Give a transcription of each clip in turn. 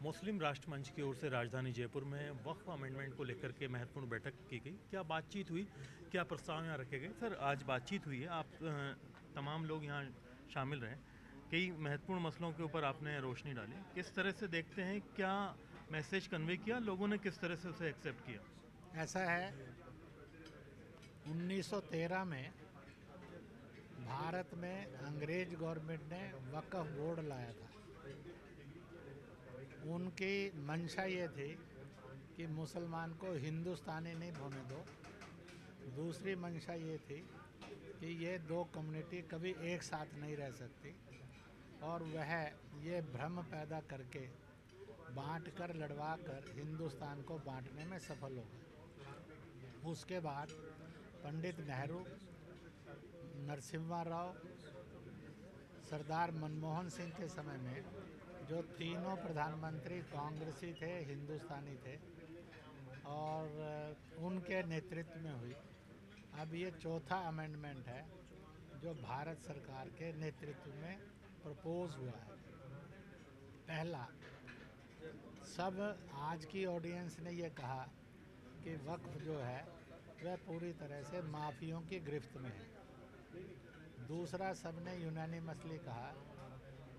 मुस्लिम राष्ट्र मंच की ओर से राजधानी जयपुर में वक्फ अमेंडमेंट को लेकर के महत्वपूर्ण बैठक की गई। क्या बातचीत हुई, क्या प्रस्ताव यहाँ रखे गए? सर, आज बातचीत हुई है, आप तमाम लोग यहाँ शामिल रहे, कई महत्वपूर्ण मसलों के ऊपर आपने रोशनी डाली। किस तरह से देखते हैं, क्या मैसेज कन्वे किया, लोगों ने किस तरह से उसे एक्सेप्ट किया? ऐसा है, 1913 में भारत में अंग्रेज गवर्नमेंट ने वक्फ बोर्ड लाया था। उनकी मंशा ये थी कि मुसलमान को हिंदुस्तानी नहीं होने दो। दूसरी मंशा ये थी कि ये दो कम्युनिटी कभी एक साथ नहीं रह सकती, और वह ये भ्रम पैदा करके बांट कर लड़वा कर हिंदुस्तान को बांटने में सफल हो गए। उसके बाद पंडित नेहरू, नरसिम्हा राव, सरदार मनमोहन सिंह के समय में जो तीनों प्रधानमंत्री कांग्रेसी थे, हिंदुस्तानी थे, और उनके नेतृत्व में हुई। अब ये चौथा अमेंडमेंट है जो भारत सरकार के नेतृत्व में प्रपोज हुआ है। पहला, सब आज की ऑडियंस ने ये कहा कि वक्फ जो है वह पूरी तरह से माफियों की गिरफ्त में है। दूसरा, सब ने यूनानिमसली कहा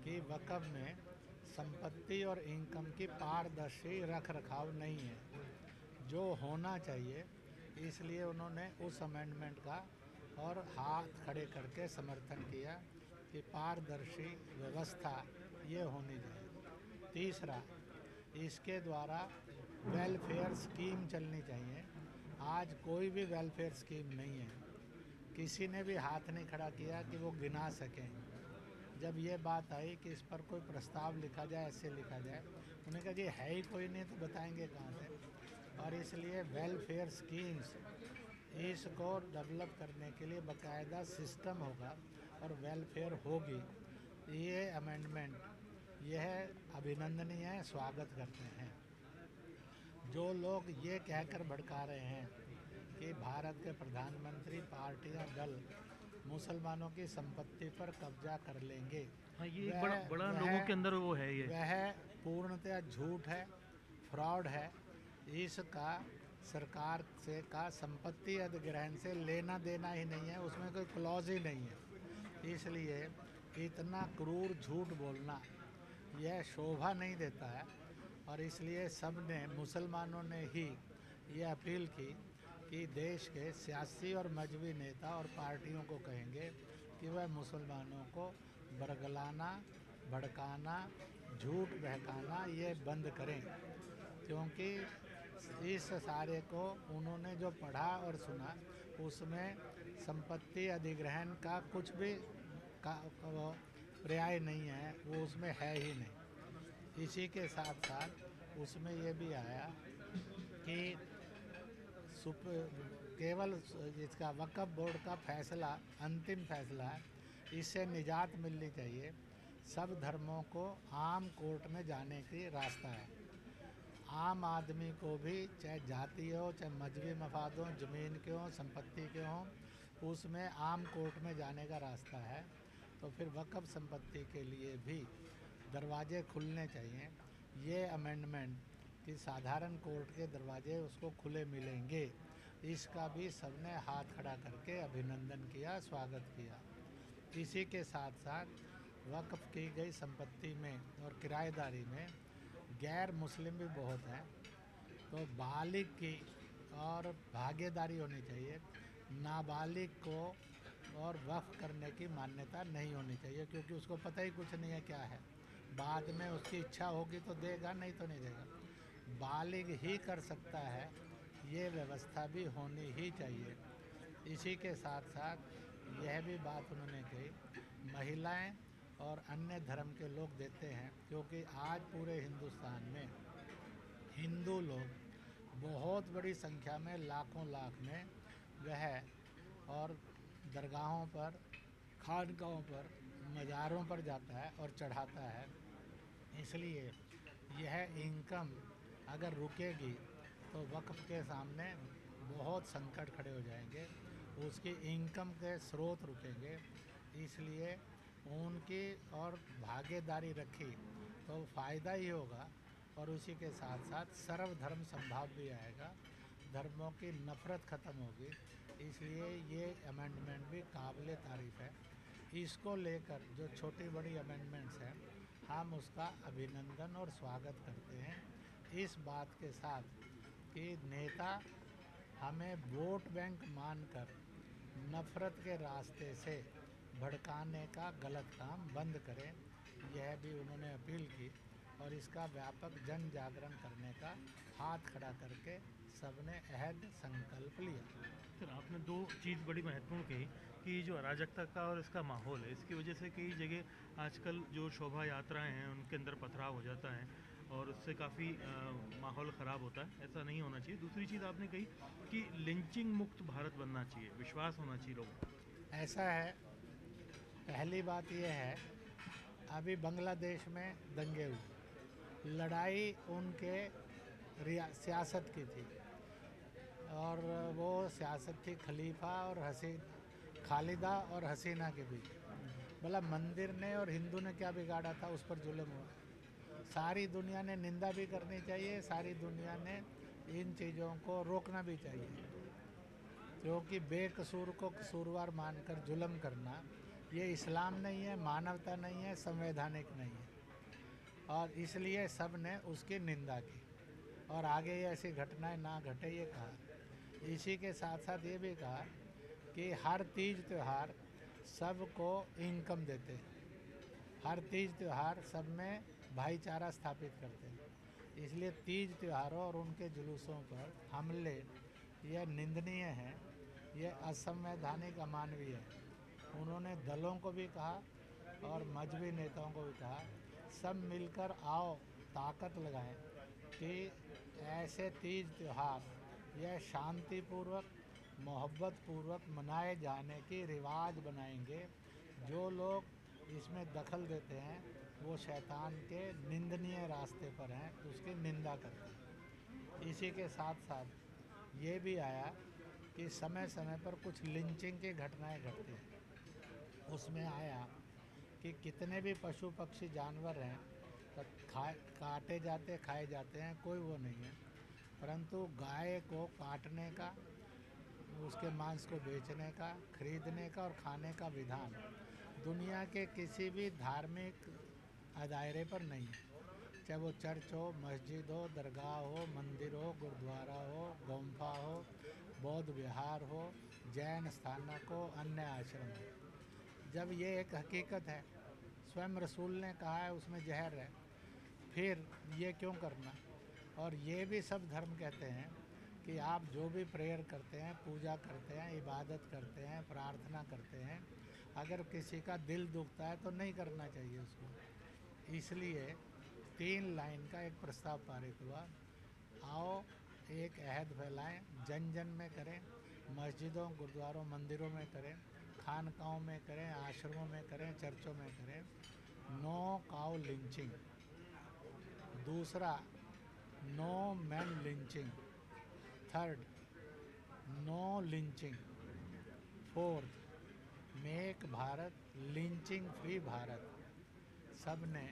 कि वक्फ में संपत्ति और इनकम की पारदर्शी रख रखाव नहीं है, जो होना चाहिए। इसलिए उन्होंने उस अमेंडमेंट का और हाथ खड़े करके समर्थन किया कि पारदर्शी व्यवस्था ये होनी चाहिए। तीसरा, इसके द्वारा वेलफेयर स्कीम चलनी चाहिए। आज कोई भी वेलफेयर स्कीम नहीं है, किसी ने भी हाथ नहीं खड़ा किया कि वो गिना सकें। जब ये बात आई कि इस पर कोई प्रस्ताव लिखा जाए, ऐसे लिखा जाए, उन्होंने कहा कि है ही कोई नहीं तो बताएंगे कहाँ से। और इसलिए वेलफेयर स्कीम्स, इसको डेवलप करने के लिए बाकायदा सिस्टम होगा और वेलफेयर होगी। ये अमेंडमेंट यह अभिनंदनीय है, स्वागत करते हैं। जो लोग ये कहकर भड़का रहे हैं कि भारत के प्रधानमंत्री, पार्टियां, दल मुसलमानों की संपत्ति पर कब्जा कर लेंगे, हाँ, ये एक बड़ा लोगों के अंदर वो है। ये वह पूर्णतः झूठ है, फ्रॉड है। इसका सरकार से का संपत्ति अधिग्रहण से लेना देना ही नहीं है, उसमें कोई क्लॉज ही नहीं है। इसलिए इतना क्रूर झूठ बोलना यह शोभा नहीं देता है। और इसलिए सब ने, मुसलमानों ने ही ये अपील की कि देश के सियासी और मजहबी नेता और पार्टियों को कहेंगे कि वह मुसलमानों को बरगलाना, भड़काना, झूठ बहकाना ये बंद करें, क्योंकि इस सारे को उन्होंने जो पढ़ा और सुना उसमें संपत्ति अधिग्रहण का कुछ भी पर्याय नहीं है, वो उसमें है ही नहीं। इसी के साथ साथ उसमें ये भी आया कि केवल इसका वक्फ बोर्ड का फैसला अंतिम फैसला है, इससे निजात मिलनी चाहिए। सब धर्मों को आम कोर्ट में जाने की रास्ता है। आम आदमी को भी, चाहे जाति हो, चाहे मजहबी मफाद हो, ज़मीन के हों, संपत्ति के हों, उसमें आम कोर्ट में जाने का रास्ता है। तो फिर वक्फ संपत्ति के लिए भी दरवाजे खुलने चाहिए। ये अमेंडमेंट कि साधारण कोर्ट के दरवाजे उसको खुले मिलेंगे, इसका भी सबने हाथ खड़ा करके अभिनंदन किया, स्वागत किया। इसी के साथ साथ वक्फ की गई संपत्ति में और किराएदारी में गैर मुस्लिम भी बहुत हैं, तो बालिग की और भागीदारी होनी चाहिए। नाबालिग को और वक्फ करने की मान्यता नहीं होनी चाहिए, क्योंकि उसको पता ही कुछ नहीं है क्या है। बाद में उसकी इच्छा होगी तो देगा, नहीं तो नहीं देगा। बालिग ही कर सकता है, ये व्यवस्था भी होनी ही चाहिए। इसी के साथ साथ यह भी बात उन्होंने कही, महिलाएं और अन्य धर्म के लोग देते हैं, क्योंकि आज पूरे हिंदुस्तान में हिंदू लोग बहुत बड़ी संख्या में, लाखों लाख में वह और दरगाहों पर, खानकाहों पर, मज़ारों पर जाता है और चढ़ाता है। इसलिए यह इनकम अगर रुकेगी तो वक्फ के सामने बहुत संकट खड़े हो जाएंगे, उसकी इनकम के स्रोत रुकेंगे। इसलिए उनकी और भागीदारी रखी तो फ़ायदा ही होगा। और उसी के साथ साथ सर्वधर्म संभाव भी आएगा, धर्मों की नफरत ख़त्म होगी। इसलिए ये अमेंडमेंट भी काबिल तारीफ़ है। इसको लेकर जो छोटी बड़ी अमेंडमेंट्स हैं, हम उसका अभिनंदन और स्वागत करते हैं, इस बात के साथ कि नेता हमें वोट बैंक मानकर नफ़रत के रास्ते से भड़काने का गलत काम बंद करें। यह भी उन्होंने अपील की और इसका व्यापक जन जागरण करने का हाथ खड़ा करके सबने अहद संकल्प लिया। सर आपने दो चीज़ बड़ी महत्वपूर्ण कही कि जो अराजकता का और इसका माहौल है, इसकी वजह से कई जगह आजकल जो शोभा यात्राएं हैं उनके अंदर पथराव हो जाता है और उससे काफ़ी माहौल ख़राब होता है। ऐसा नहीं होना चाहिए। दूसरी चीज़ आपने कही कि लिंचिंग मुक्त भारत बनना चाहिए, विश्वास होना चाहिए लोगों को। ऐसा है, पहली बात यह है, अभी बांग्लादेश में दंगे हुए, लड़ाई उनके सियासत की थी और वो सियासत थी खलीफा और खालिदा और हसीना के बीच। भला मंदिर ने और हिंदू ने क्या बिगाड़ा था, उस पर जुल्म हुआ। सारी दुनिया ने निंदा भी करनी चाहिए, सारी दुनिया ने इन चीज़ों को रोकना भी चाहिए, क्योंकि बेकसूर को कसूरवार मानकर जुल्म करना ये इस्लाम नहीं है, मानवता नहीं है, संवैधानिक नहीं है। और इसलिए सब ने उसकी निंदा की और आगे ऐसी घटनाएं ना घटे ये कहा। इसी के साथ साथ ये भी कहा कि हर तीज त्यौहार सबको इनकम देते हैं, हर तीज त्यौहार सब में भाईचारा स्थापित करते हैं। इसलिए तीज त्योहारों और उनके जुलूसों पर हमले यह निंदनीय है, यह असंवैधानिक, अमानवीय है। उन्होंने दलों को भी कहा और मजहबी नेताओं को भी कहा, सब मिलकर आओ ताकत लगाएं कि ऐसे तीज त्यौहार यह शांतिपूर्वक, मोहब्बतपूर्वक मनाए जाने की रिवाज बनाएंगे। जो लोग इसमें दखल देते हैं वो शैतान के निंदनीय रास्ते पर हैं, उसकी निंदा करते हैं। इसी के साथ साथ ये भी आया कि समय समय पर कुछ लिंचिंग की घटनाएं घटती हैं। उसमें आया कि कितने भी पशु पक्षी जानवर हैं तो काटे जाते, खाए जाते हैं, कोई वो नहीं है, परंतु गाय को काटने का, उसके मांस को बेचने का, खरीदने का और खाने का विधान दुनिया के किसी भी धार्मिक दायरे पर नहीं है। चाहे वो चर्च हो, मस्जिद हो, दरगाह हो, मंदिर हो, गुरुद्वारा हो, गुम्फा हो, बौद्ध विहार हो, जैन स्थानक हो, अन्य आश्रम हो। जब ये एक हकीकत है, स्वयं रसूल ने कहा है उसमें जहर है, फिर ये क्यों करना। और ये भी सब धर्म कहते हैं कि आप जो भी प्रेयर करते हैं, पूजा करते हैं, इबादत करते हैं, प्रार्थना करते हैं, अगर किसी का दिल दुखता है तो नहीं करना चाहिए उसको। इसलिए 3 लाइन का एक प्रस्ताव पारित हुआ, आओ एक अहद फैलाएं, जन जन में करें, मस्जिदों, गुरुद्वारों, मंदिरों में करें, खानकाहों में करें, आश्रमों में करें, चर्चों में करें। No cow lynching. दूसरा, no man lynching. Third, no lynching. Fourth, make Bharat lynching free Bharat. सब ने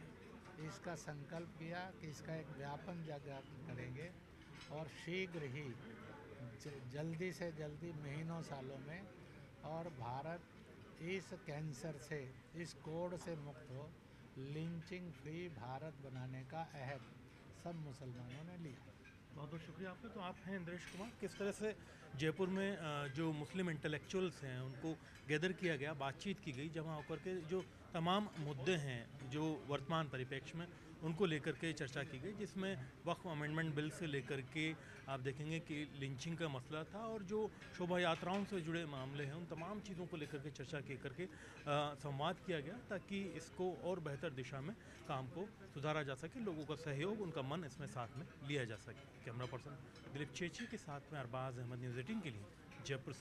इसका संकल्प किया कि इसका एक व्यापक जागरण करेंगे और शीघ्र ही जल्दी से जल्दी, महीनों सालों में, और भारत इस कैंसर से, इस कोड़ से मुक्त हो, लिंचिंग फ्री भारत बनाने का अहद सब मुसलमानों ने लिया। बहुत बहुत शुक्रिया आपका। तो आप हैं इंद्रेश कुमार, किस तरह से जयपुर में जो मुस्लिम इंटेलेक्चुअल्स हैं उनको गैदर किया गया, बातचीत की गई, जहाँ होकर के जो तमाम मुद्दे हैं जो वर्तमान परिप्रेक्ष्य में उनको लेकर के चर्चा की गई, जिसमें वक्फ अमेंडमेंट बिल से लेकर के आप देखेंगे कि लिंचिंग का मसला था और जो शोभा यात्राओं से जुड़े मामले हैं उन तमाम चीज़ों को लेकर के चर्चा की करके संवाद किया गया, ताकि इसको और बेहतर दिशा में काम को सुधारा जा सके, लोगों का सहयोग, उनका मन इसमें साथ में लिया जा सके। कैमरा पर्सन दिलीप चेची के साथ में अरबाज अहमद, न्यूज़ 18 के लिए जयपुर।